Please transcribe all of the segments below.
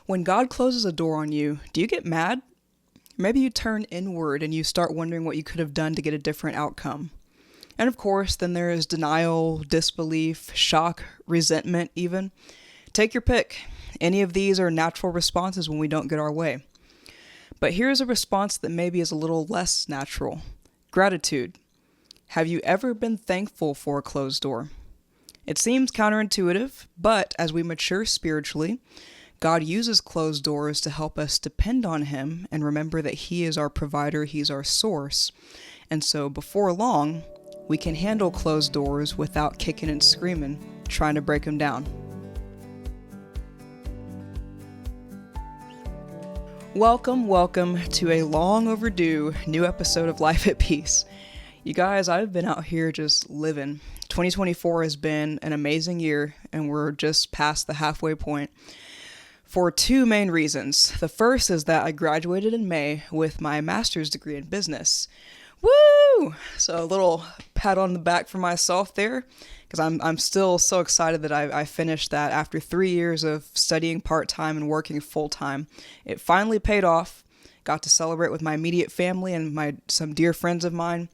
When God closes a door on you, do you get mad? Maybe you turn inward and you start wondering what you could have done to get a different outcome. And of course, then there is denial, disbelief, shock, resentment even. Take your pick. Any of these are natural responses when we don't get our way. But here's a response that maybe is a little less natural. Gratitude. Have you ever been thankful for a closed door? It seems counterintuitive, but as we mature spiritually, God uses closed doors to help us depend on Him and remember that He is our provider, He's our source. And so before long, we can handle closed doors without kicking and screaming, trying to break them down. Welcome to a long overdue new episode of Life at Peace. You guys, I've been out here just living. 2024 has been an amazing year, and we're just past the halfway point for two main reasons. The first is that I graduated in May with my master's degree in business. Woo! So a little pat on the back for myself there, because I'm still so excited that I finished that after 3 years of studying part-time and working full-time. It finally paid off. Got to celebrate with my immediate family and some dear friends of mine.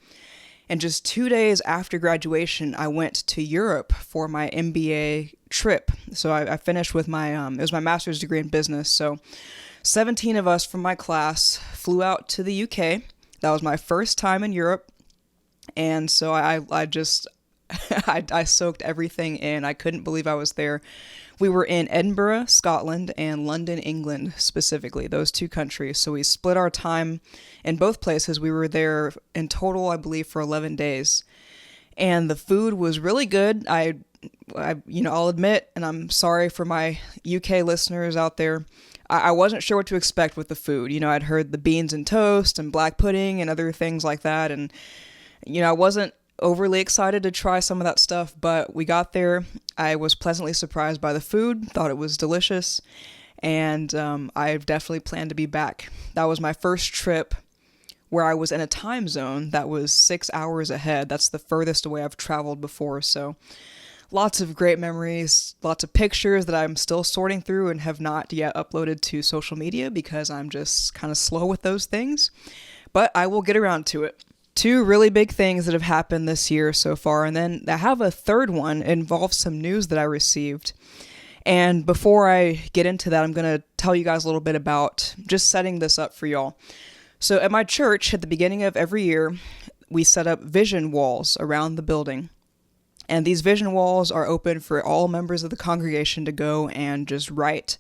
And just 2 days after graduation, I went to Europe for my MBA trip. So I finished with it was my master's degree in business. So 17 of us from my class flew out to the UK. That was my first time in Europe. And so I just, I soaked everything in. I couldn't believe I was there. We were in Edinburgh, Scotland, and London, England, specifically, those two countries. So we split our time in both places. We were there in total, I believe, for 11 days. And the food was really good. I'll admit, and I'm sorry for my UK listeners out there, I wasn't sure what to expect with the food. I'd heard the beans and toast and black pudding and other things like that. And, I wasn't overly excited to try some of that stuff, but we got there. I was pleasantly surprised by the food, thought it was delicious, and I definitely plan to be back. That was my first trip where I was in a time zone that was 6 hours ahead. That's the furthest away I've traveled before, so lots of great memories, lots of pictures that I'm still sorting through and have not yet uploaded to social media because I'm just kind of slow with those things, but I will get around to it. Two really big things that have happened this year so far, and then I have a third one. It involves some news that I received. And before I get into that, I'm going to tell you guys a little bit about just setting this up for y'all. So at my church, at the beginning of every year, we set up vision walls around the building. And these vision walls are open for all members of the congregation to go and just write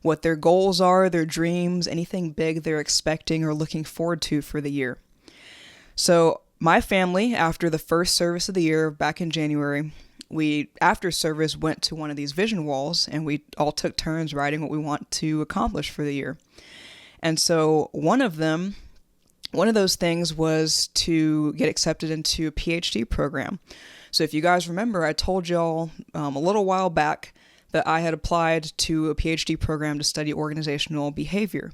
what their goals are, their dreams, anything big they're expecting or looking forward to for the year. So my family, after the first service of the year back in January, we, after service, went to one of these vision walls and we all took turns writing what we want to accomplish for the year. And so one of those things was to get accepted into a PhD program. So if you guys remember, I told y'all a little while back that I had applied to a PhD program to study organizational behavior.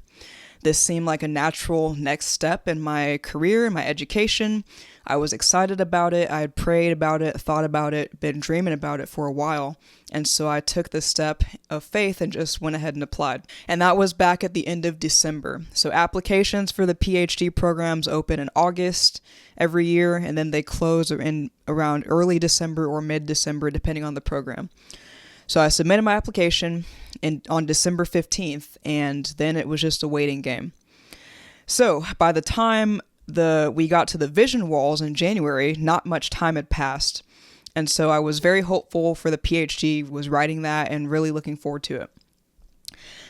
This seemed like a natural next step in my career, in my education. I was excited about it. I had prayed about it, thought about it, been dreaming about it for a while. And so I took this step of faith and just went ahead and applied. And that was back at the end of December. So applications for the PhD programs open in August every year, and then they close in around early December or mid-December, depending on the program. So I submitted my application on December 15th, and then it was just a waiting game. So by the time we got to the vision walls in January, not much time had passed. And so I was very hopeful for the PhD, was writing that and really looking forward to it.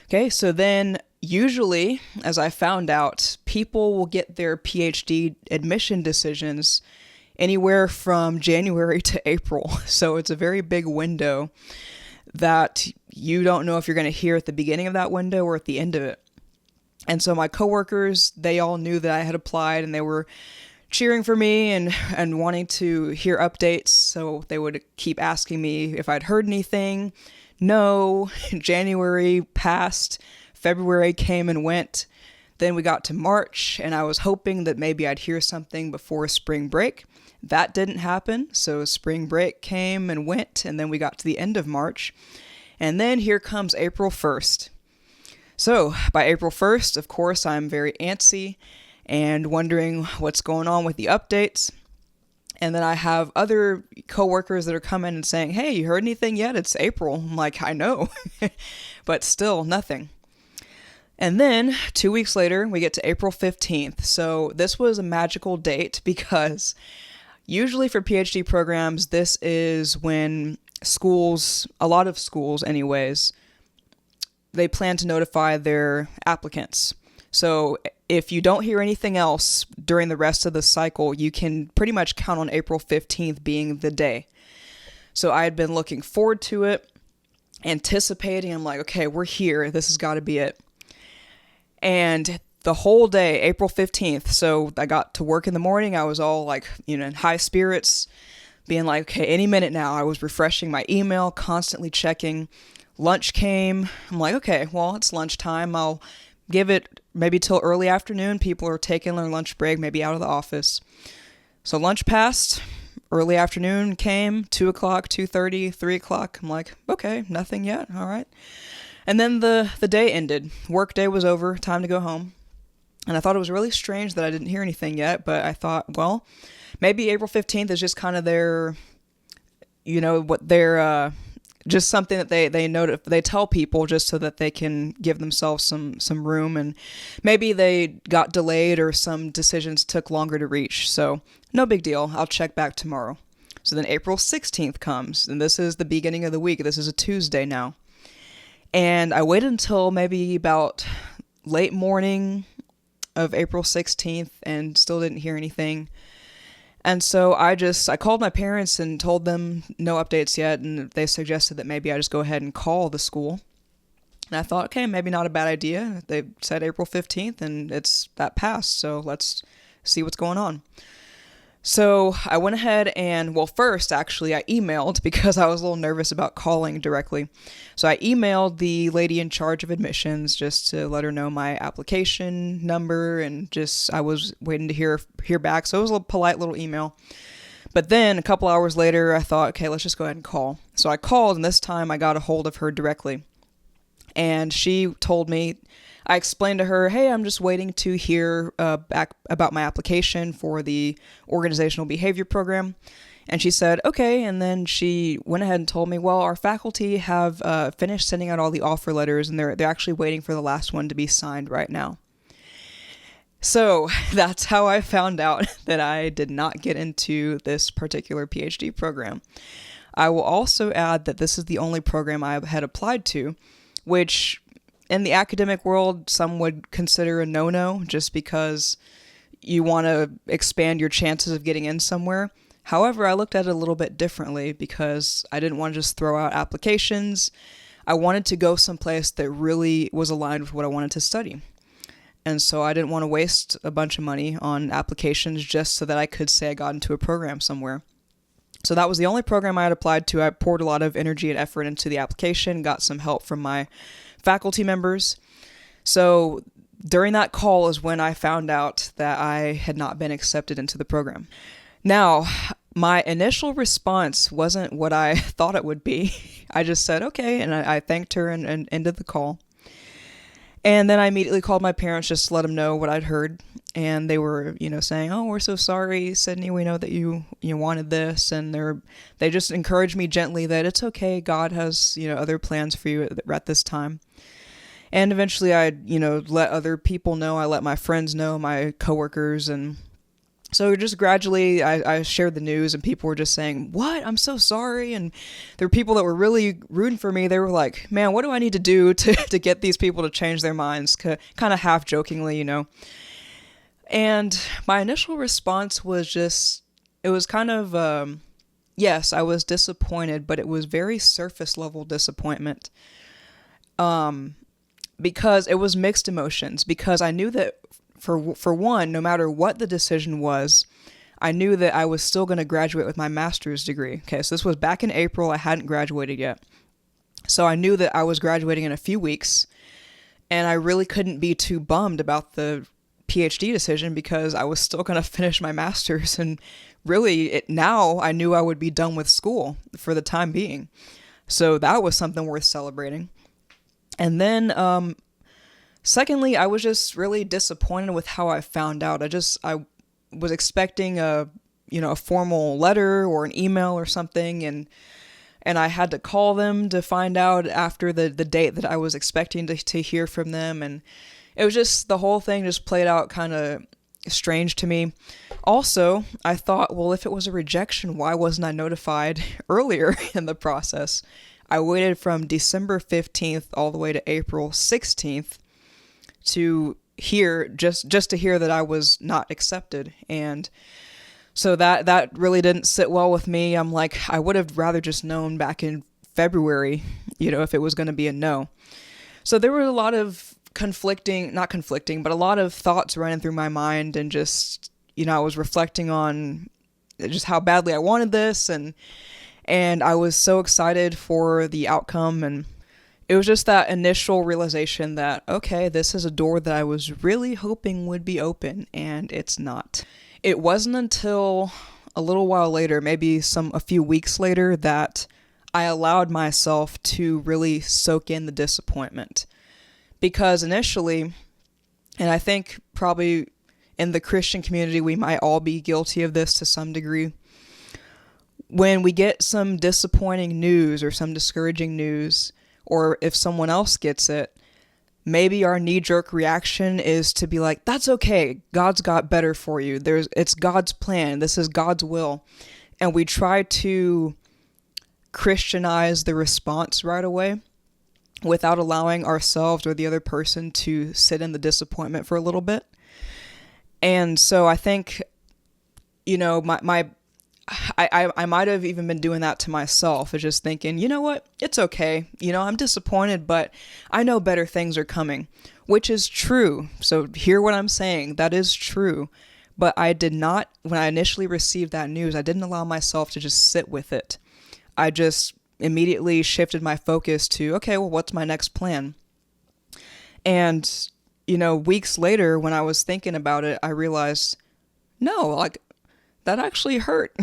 Okay, so then usually, as I found out, people will get their PhD admission decisions anywhere from January to April. So it's a very big window that you don't know if you're going to hear at the beginning of that window or at the end of it. And so my coworkers, they all knew that I had applied and they were cheering for me and wanting to hear updates. So they would keep asking me if I'd heard anything. No. January passed, February came and went. Then we got to March and I was hoping that maybe I'd hear something before spring break. That didn't happen, so spring break came and went, and then we got to the end of March. And then here comes April 1st. So by April 1st, of course, I'm very antsy and wondering what's going on with the updates. And then I have other coworkers that are coming and saying, hey, you heard anything yet? It's April. I'm like, I know, but still nothing. And then 2 weeks later, we get to April 15th. So this was a magical date because usually for PhD programs, this is when schools, a lot of schools anyways, they plan to notify their applicants. So if you don't hear anything else during the rest of the cycle, you can pretty much count on April 15th being the day. So I had been looking forward to it, anticipating. I'm like, okay, we're here. This has got to be it. And the whole day, April 15th, so I got to work in the morning. I was all like, in high spirits, being like, okay, any minute now. I was refreshing my email, constantly checking. Lunch came. I'm like, okay, well, it's lunchtime. I'll give it maybe till early afternoon. People are taking their lunch break, maybe out of the office. So lunch passed. Early afternoon came, 2 o'clock, 2:30, 3 o'clock. I'm like, okay, nothing yet. All right. And then the day ended. Work day was over. Time to go home. And I thought it was really strange that I didn't hear anything yet. But I thought, well, maybe April 15th is just kind of their, just something that they tell people just so that they can give themselves some room, and maybe they got delayed or some decisions took longer to reach. So no big deal. I'll check back tomorrow. So then April 16th comes, and this is the beginning of the week. This is a Tuesday now. And I waited until maybe about late morning of April 16th and still didn't hear anything. And so I called my parents and told them no updates yet, and they suggested that maybe I just go ahead and call the school. And I thought, okay, maybe not a bad idea. They said April 15th, and it's that passed, so let's see what's going on. So I went ahead and, first, actually, I emailed because I was a little nervous about calling directly. So I emailed the lady in charge of admissions just to let her know my application number, and I was waiting to hear back. So it was a polite little email. But then a couple hours later, I thought, okay, let's just go ahead and call. So I called, and this time I got a hold of her directly. And she told me, I explained to her, hey, I'm just waiting to hear back about my application for the organizational behavior program. And she said, okay. And then she went ahead and told me, well, our faculty have finished sending out all the offer letters, and they're actually waiting for the last one to be signed right now. So that's how I found out that I did not get into this particular PhD program. I will also add that this is the only program I had applied to, which in the academic world, some would consider a no-no just because you want to expand your chances of getting in somewhere. However, I looked at it a little bit differently because I didn't want to just throw out applications. I wanted to go someplace that really was aligned with what I wanted to study. And so I didn't want to waste a bunch of money on applications just so that I could say I got into a program somewhere. So that was the only program I had applied to. I poured a lot of energy and effort into the application, got some help from my faculty members. So during that call is when I found out that I had not been accepted into the program. Now, my initial response wasn't what I thought it would be. I just said, okay, and I thanked her and ended the call. And then I immediately called my parents just to let them know what I'd heard. And they were, saying, oh, we're so sorry, Sydney, we know that you wanted this. And they just encouraged me gently that it's okay. God has, other plans for you at this time. And eventually I, let other people know. I let my friends know, my coworkers. And so just gradually I shared the news, and people were just saying, what? I'm so sorry. And there were people that were really rooting for me. They were like, man, what do I need to do to get these people to change their minds? Kind of half jokingly, And my initial response was it was kind of, yes, I was disappointed, but it was very surface level disappointment. Because it was mixed emotions, because I knew that for one, no matter what the decision was, I knew that I was still going to graduate with my master's degree. Okay, so this was back in April. I hadn't graduated yet. So I knew that I was graduating in a few weeks, and I really couldn't be too bummed about the PhD decision because I was still going to finish my master's, and really now I knew I would be done with school for the time being. So that was something worth celebrating. And then Secondly, I was just really disappointed with how I found out. I was expecting a formal letter or an email or something, and I had to call them to find out after the date that I was expecting to hear from them. And it was just, the whole thing just played out kind of strange to me. Also, I thought, well, if it was a rejection, why wasn't I notified earlier in the process? I waited from December 15th all the way to April 16th to hear, just to hear that I was not accepted. And so that really didn't sit well with me. I'm like, I would have rather just known back in February, if it was going to be a no. So there were a lot of not conflicting, but a lot of thoughts running through my mind, and just, I was reflecting on just how badly I wanted this, and I was so excited for the outcome. And it was just that initial realization that, okay, this is a door that I was really hoping would be open, and it's not. It wasn't until a little while later, maybe a few weeks later, that I allowed myself to really soak in the disappointment. Because initially, and I think probably in the Christian community, we might all be guilty of this to some degree, when we get some disappointing news or some discouraging news, or if someone else gets it, maybe our knee-jerk reaction is to be like, that's okay, God's got better for you. It's God's plan. This is God's will. And we try to Christianize the response right away without allowing ourselves or the other person to sit in the disappointment for a little bit. And so I think, I might have even been doing that to myself, of just thinking, you know what, it's okay. I'm disappointed, but I know better things are coming, which is true. So hear what I'm saying. That is true. But I did not, when I initially received that news, I didn't allow myself to just sit with it. I just immediately shifted my focus to, okay, well, what's my next plan? And, weeks later, when I was thinking about it, I realized, no, like, that actually hurt.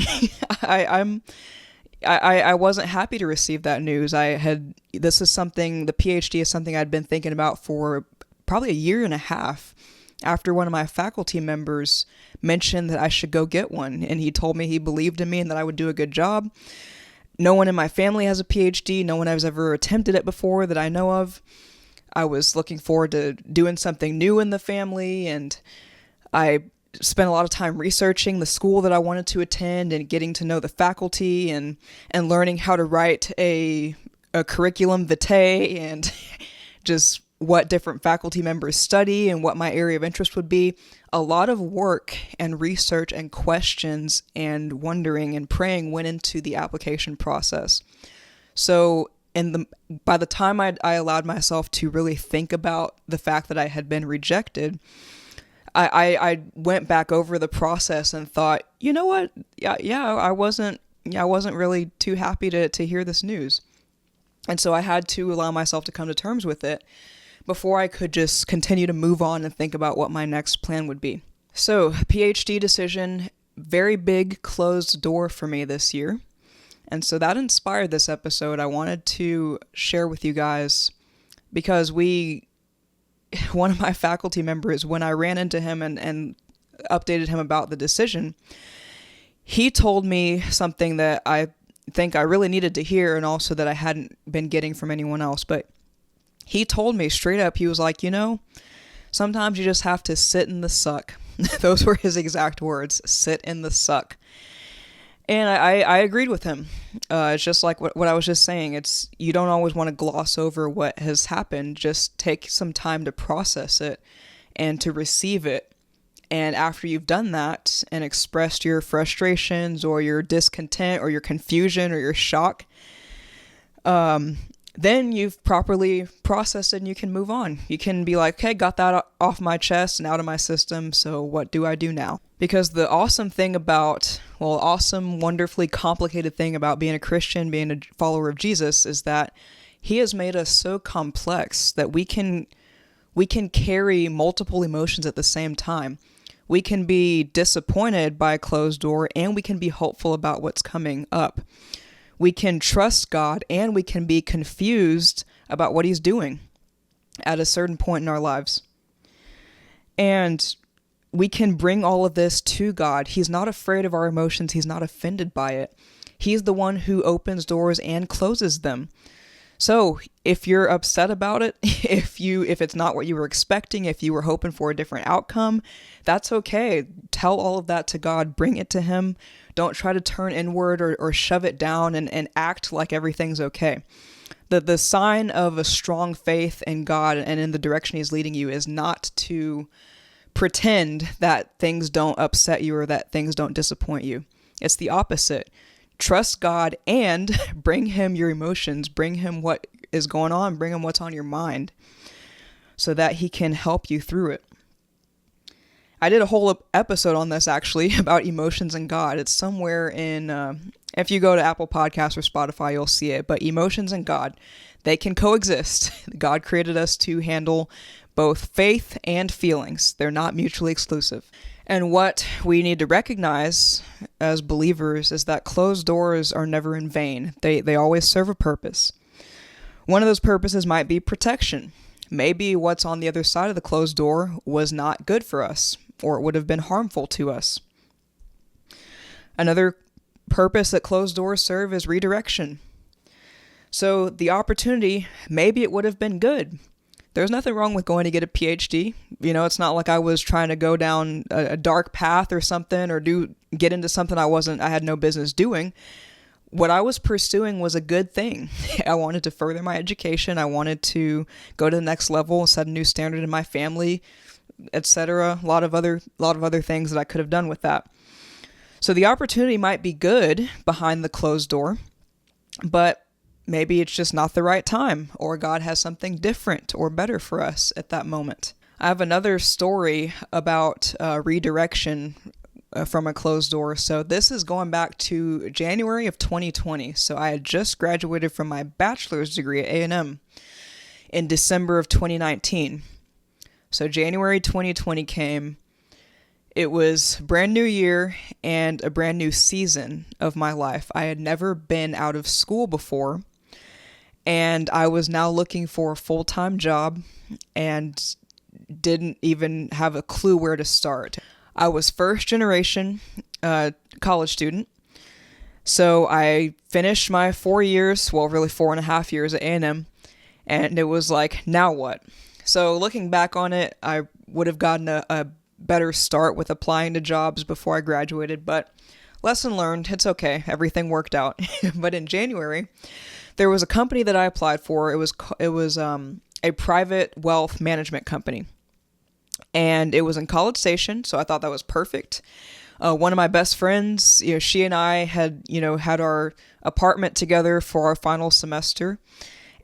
I wasn't happy to receive that news. The PhD is something I'd been thinking about for probably a year and a half, after one of my faculty members mentioned that I should go get one. And he told me he believed in me and that I would do a good job. No one in my family has a PhD. No one has ever attempted it before that I know of. I was looking forward to doing something new in the family, and I spent a lot of time researching the school that I wanted to attend and getting to know the faculty and learning how to write a curriculum vitae and just what different faculty members study and what my area of interest would be. A lot of work and research and questions and wondering and praying went into the application process. So by the time I allowed myself to really think about the fact that I had been rejected, I went back over the process and thought, you know what? Yeah, I wasn't really too happy to hear this news. And so I had to allow myself to come to terms with it before I could just continue to move on and think about what my next plan would be. So, PhD decision, very big closed door for me this year. And so that inspired this episode. I wanted to share with you guys, because one of my faculty members, when I ran into him and updated him about the decision, he told me something that I think I really needed to hear, and also that I hadn't been getting from anyone else. But he told me straight up, he was like, sometimes you just have to sit in the suck. Those were his exact words, sit in the suck. And I agreed with him. It's just like what I was just saying. You don't always want to gloss over what has happened. Just take some time to process it and to receive it. And after you've done that and expressed your frustrations or your discontent or your confusion or your shock, then you've properly processed it and you can move on. You can be like, okay, got that off my chest and out of my system, so what do I do now? Because the wonderfully complicated thing about being a Christian, being a follower of Jesus, is that he has made us so complex that we can carry multiple emotions at the same time. We can be disappointed by a closed door, and we can be hopeful about what's coming up. We can trust God, and we can be confused about what he's doing. at a certain point in our lives. And we can bring all of this to God. He's not afraid of our emotions. He's not offended by it. He's the one who opens doors and closes them. So if you're upset about it, if it's not what you were expecting, if you were hoping for a different outcome, that's okay. Tell all of that to God. Bring it to Him. Don't try to turn inward or shove it down and act like everything's okay. The sign of a strong faith in God and in the direction He's leading you is not to pretend that things don't upset you or that things don't disappoint you. It's the opposite. Trust God and bring Him your emotions, bring Him what is going on, bring Him what's on your mind so that He can help you through it. I did a whole episode on this actually about emotions and God. It's somewhere in, if you go to Apple Podcasts or Spotify, you'll see it. But emotions and God, they can coexist. God created us to handle both faith and feelings. They're not mutually exclusive. And what we need to recognize as believers is that closed doors are never in vain. They always serve a purpose. One of those purposes might be protection. Maybe what's on the other side of the closed door was not good for us, or it would have been harmful to us. Another purpose that closed doors serve is redirection. So the opportunity, maybe it would have been good. There's nothing wrong with going to get a PhD. You know, it's not like I was trying to go down a dark path or something or get into something I had no business doing. What I was pursuing was a good thing. I wanted to further my education. I wanted to go to the next level, set a new standard in my family, etc. A lot of other things that I could have done with that. So the opportunity might be good behind the closed door, but maybe it's just not the right time, or God has something different or better for us at that moment. I have another story about redirection from a closed door. So this is going back to January of 2020. So I had just graduated from my bachelor's degree at A&M in December of 2019. So January 2020 came. It was a brand new year and a brand new season of my life. I had never been out of school before, and I was now looking for a full-time job and didn't even have a clue where to start. I was first generation college student. So I finished my 4 years, well, really 4.5 years at A&M, and it was like, now what? So looking back on it, I would have gotten a better start with applying to jobs before I graduated, but lesson learned, it's okay. Everything worked out. But in January, there was a company that I applied for. It was a private wealth management company. And it was in College Station, so I thought that was perfect. One of my best friends, she and I had our apartment together for our final semester,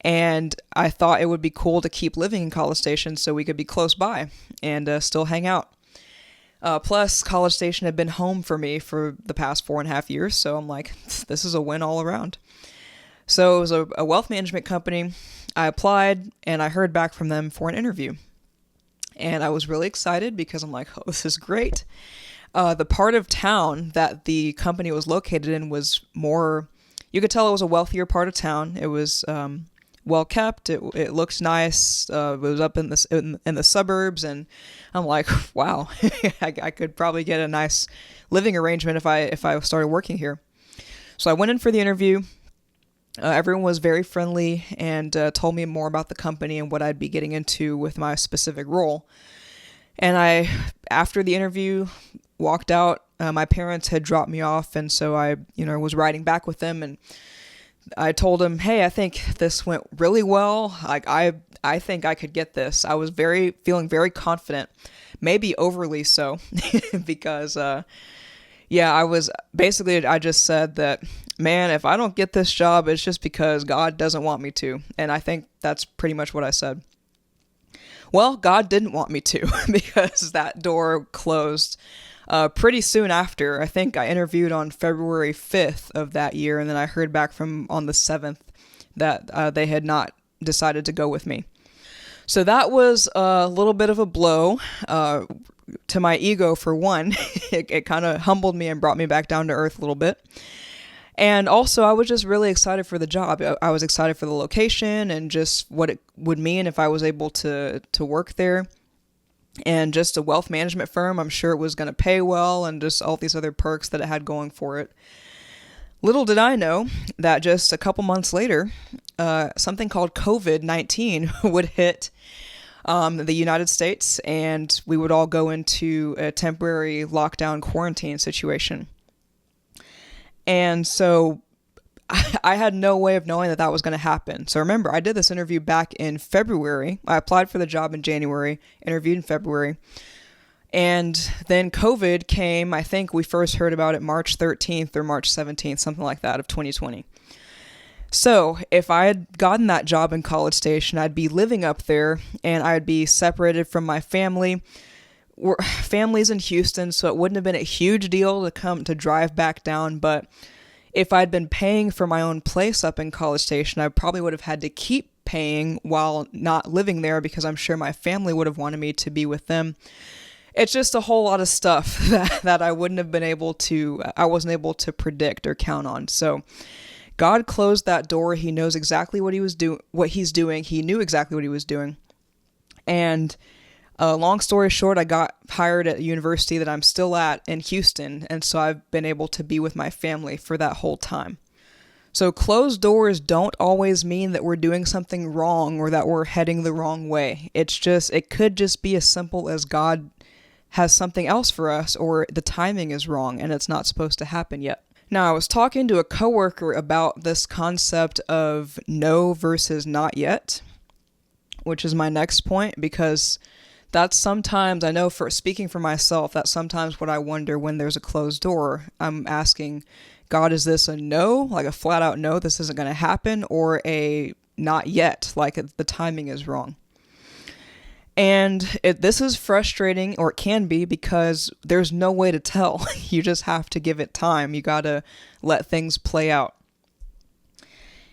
and I thought it would be cool to keep living in College Station so we could be close by and still hang out. Plus, College Station had been home for me for the past 4.5 years, so I'm like, this is a win all around. So it was a wealth management company. I applied, and I heard back from them for an interview. And I was really excited because I'm like, oh, this is great. The part of town that the company was located in was more, you could tell it was a wealthier part of town. It was well kept. It looked nice. It was up in the suburbs, and I'm like, wow, I could probably get a nice living arrangement if I started working here. So I went in for the interview. Everyone was very friendly and told me more about the company and what I'd be getting into with my specific role. And I, after the interview, walked out. My parents had dropped me off, and so I, was riding back with them, and I told them, hey, I think this went really well. Like I think I could get this. I was feeling very confident, maybe overly so, because I just said that, man, if I don't get this job, it's just because God doesn't want me to. And I think that's pretty much what I said. Well, God didn't want me to because that door closed pretty soon after. I think I interviewed on February 5th of that year, and then I heard back from on the 7th that they had not decided to go with me. So that was a little bit of a blow to my ego, for one. It kind of humbled me and brought me back down to earth a little bit. And also, I was just really excited for the job. I was excited for the location and just what it would mean if I was able to work there. And just a wealth management firm, I'm sure it was going to pay well, and just all these other perks that it had going for it. Little did I know that just a couple months later, something called COVID-19 would hit the United States, and we would all go into a temporary lockdown quarantine situation. And so I had no way of knowing that that was going to happen. So remember, I did this interview back in February. I applied for the job in January, interviewed in February. And then COVID came. I think we first heard about it March 13th or March 17th, something like that, of 2020. So if I had gotten that job in College Station, I'd be living up there and I'd be separated from my family. Family's in Houston, so it wouldn't have been a huge deal to drive back down. But if I'd been paying for my own place up in College Station, I probably would have had to keep paying while not living there, because I'm sure my family would have wanted me to be with them. It's just a whole lot of stuff that I wasn't able to predict or count on. So God closed that door. He knows exactly what he's doing. He knew exactly what he was doing. And long story short, I got hired at a university that I'm still at in Houston, and so I've been able to be with my family for that whole time. So closed doors don't always mean that we're doing something wrong or that we're heading the wrong way. It could just be as simple as God has something else for us, or the timing is wrong and it's not supposed to happen yet. Now, I was talking to a coworker about this concept of no versus not yet, which is my next point, because that's sometimes, I know for speaking for myself, that's sometimes what I wonder when there's a closed door. I'm asking, God, is this a no, like a flat out no, this isn't going to happen, or a not yet, like the timing is wrong? And this is frustrating, or it can be, because there's no way to tell. You just have to give it time. You got to let things play out.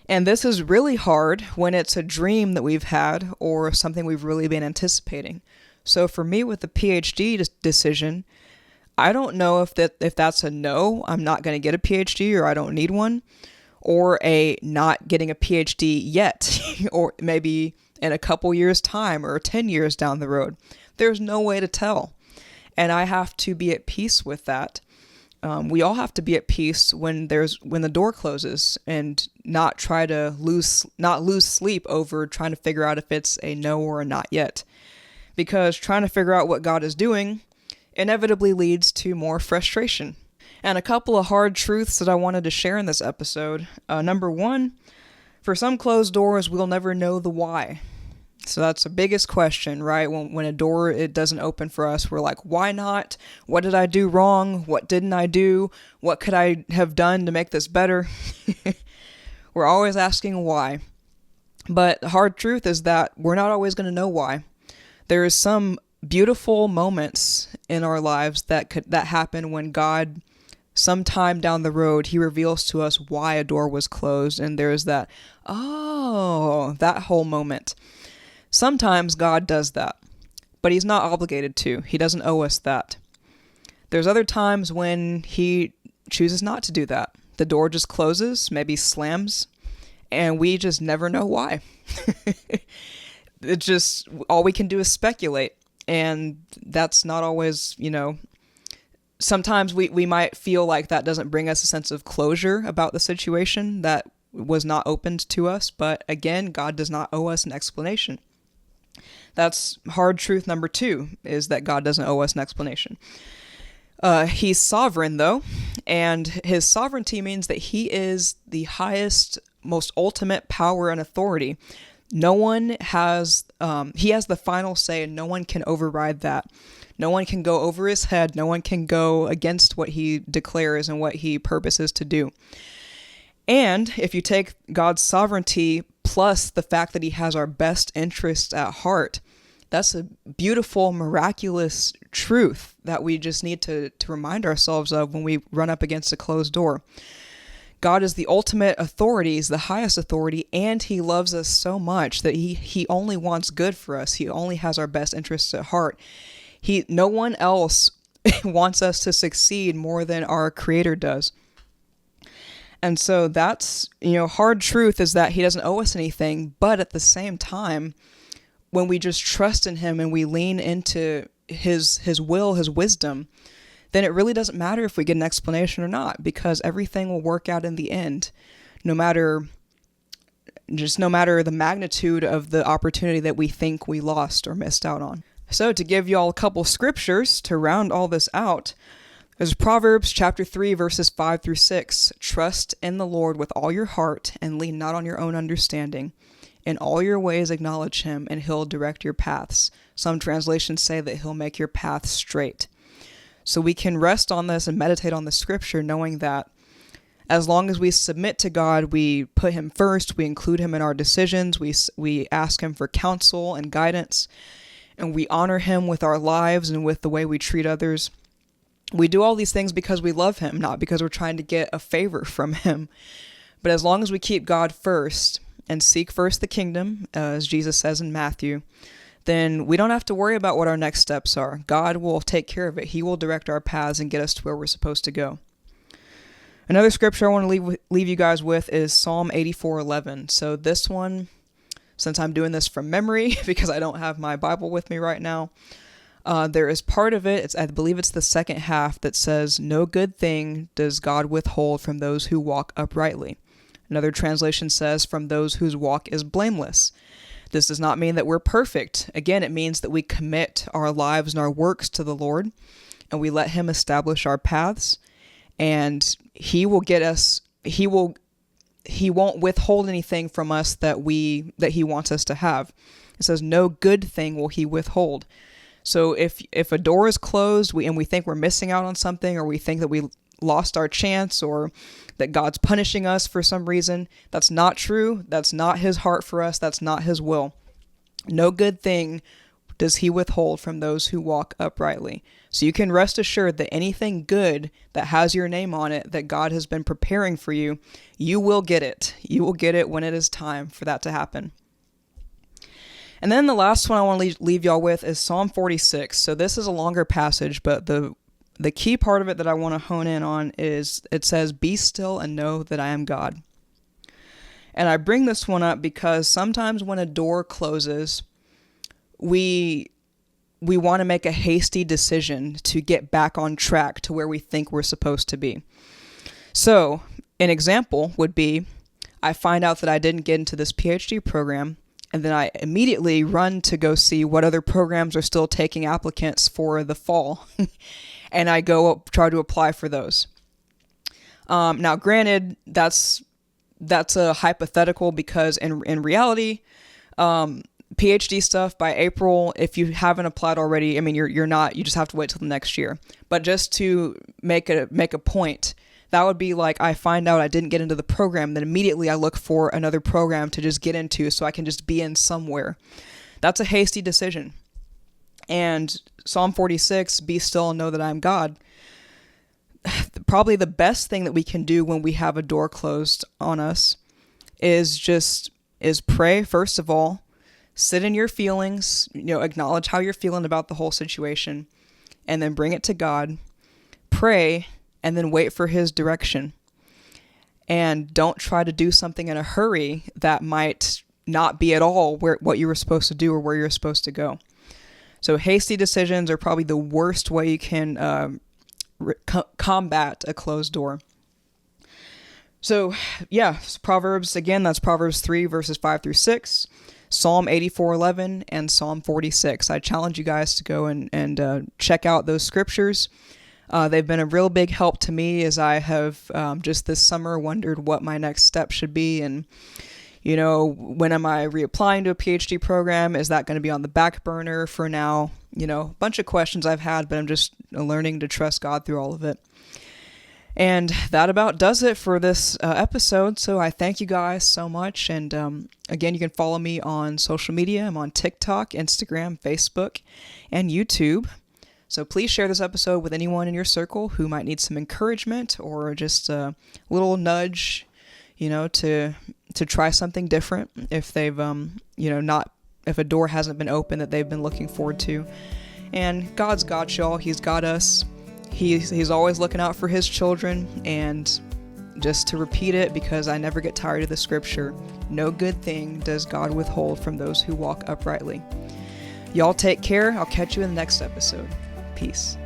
And this is really hard when it's a dream that we've had or something we've really been anticipating. So for me with the PhD decision, I don't know if that's a no, I'm not going to get a PhD, or I don't need one, or a not getting a PhD yet, or maybe in a couple years' time or 10 years down the road. There's no way to tell. And I have to be at peace with that. We all have to be at peace when the door closes, and not lose sleep over trying to figure out if it's a no or a not yet. Because trying to figure out what God is doing inevitably leads to more frustration. And a couple of hard truths that I wanted to share in this episode. Number one, for some closed doors, we'll never know the why. So that's the biggest question, right? When a door, it doesn't open for us, we're like, why not? What did I do wrong? What didn't I do? What could I have done to make this better? We're always asking why. But the hard truth is that we're not always going to know why. There is some beautiful moments in our lives that happen when God, sometime down the road, he reveals to us why a door was closed, and there's that whole moment. Sometimes God does that, but he's not obligated to. He doesn't owe us that. There's other times when he chooses not to do that. The door just closes, maybe slams, and we just never know why. It's just, all we can do is speculate, and that's not always, sometimes we might feel like that doesn't bring us a sense of closure about the situation that was not opened to us, but again, God does not owe us an explanation. That's hard truth number 2, is that God doesn't owe us an explanation. He's sovereign, though, and his sovereignty means that he is the highest, most ultimate power and authority. No one has, he has the final say, and no one can override that. No one can go over his head. No one can go against what he declares and what he purposes to do. And if you take God's sovereignty plus the fact that he has our best interests at heart, that's a beautiful, miraculous truth that we just need to remind ourselves of when we run up against a closed door. God is the ultimate authority, he's the highest authority, and he loves us so much that he only wants good for us. He only has our best interests at heart. No one else wants us to succeed more than our Creator does. And so that's, hard truth is that he doesn't owe us anything. But at the same time, when we just trust in him and we lean into his will, his wisdom, then it really doesn't matter if we get an explanation or not, because everything will work out in the end, no matter the magnitude of the opportunity that we think we lost or missed out on. So to give you all a couple scriptures to round all this out, there's Proverbs chapter 3, verses 5 through 6. Trust in the Lord with all your heart and lean not on your own understanding. In all your ways acknowledge him, and he'll direct your paths. Some translations say that he'll make your path straight. So we can rest on this and meditate on the scripture, knowing that as long as we submit to God, we put him first, we include him in our decisions, we ask him for counsel and guidance, and we honor him with our lives and with the way we treat others. We do all these things because we love him, not because we're trying to get a favor from him. But as long as we keep God first and seek first the kingdom, as Jesus says in Matthew, then we don't have to worry about what our next steps are. God will take care of it. He will direct our paths and get us to where we're supposed to go. Another scripture I want to leave you guys with is Psalm 84:11. So this one, since I'm doing this from memory because I don't have my Bible with me right now, there is part of it, I believe it's the second half, that says, "No good thing does God withhold from those who walk uprightly." Another translation says, "From those whose walk is blameless." This does not mean that we're perfect. Again, it means that we commit our lives and our works to the Lord, and we let him establish our paths, and he will get us, he won't withhold anything from us that he wants us to have. It says, "No good thing will he withhold." So if a door is closed and we think we're missing out on something, or we think that we lost our chance, or that God's punishing us for some reason, that's not true. That's not his heart for us. That's not his will. No good thing does he withhold from those who walk uprightly. So you can rest assured that anything good that has your name on it, that God has been preparing for you, you will get it. You will get it when it is time for that to happen. And then the last one I want to leave y'all with is Psalm 46. So this is a longer passage, but the key part of it that I want to hone in on is it says, "Be still and know that I am God." And I bring this one up because sometimes when a door closes, we want to make a hasty decision to get back on track to where we think we're supposed to be. So an example would be, I find out that I didn't get into this PhD program, and then I immediately run to go see what other programs are still taking applicants for the fall. And I go try to apply for those. Now, granted, that's a hypothetical, because in reality, PhD stuff by April, if you haven't applied already, I mean, you're not. You just have to wait till the next year. But just to make a point, that would be like, I find out I didn't get into the program, then immediately I look for another program to just get into so I can just be in somewhere. That's a hasty decision. And Psalm 46, "Be still and know that I am God." Probably the best thing that we can do when we have a door closed on us is pray, first of all, sit in your feelings, acknowledge how you're feeling about the whole situation, and then bring it to God, pray, and then wait for his direction. And don't try to do something in a hurry that might not be at all what you were supposed to do or where you're supposed to go. So hasty decisions are probably the worst way you can combat a closed door. So yeah, Proverbs, again, that's Proverbs 3, verses 5 through 6, Psalm 84:11, and Psalm 46. I challenge you guys to go and check out those scriptures. They've been a real big help to me as I have just this summer wondered what my next step should be, and when am I reapplying to a PhD program? Is that going to be on the back burner for now? A bunch of questions I've had, but I'm just learning to trust God through all of it. And that about does it for this episode. So I thank you guys so much. And again, you can follow me on social media. I'm on TikTok, Instagram, Facebook, and YouTube. So please share this episode with anyone in your circle who might need some encouragement or just a little nudge, to try something different if they've, if a door hasn't been open that they've been looking forward to. And God's got y'all. He's got us. He's always looking out for his children, and Just to repeat it, because I never get tired of the scripture, no good thing does God withhold from those who walk uprightly. Y'all take care. I'll catch you in the next episode. Peace.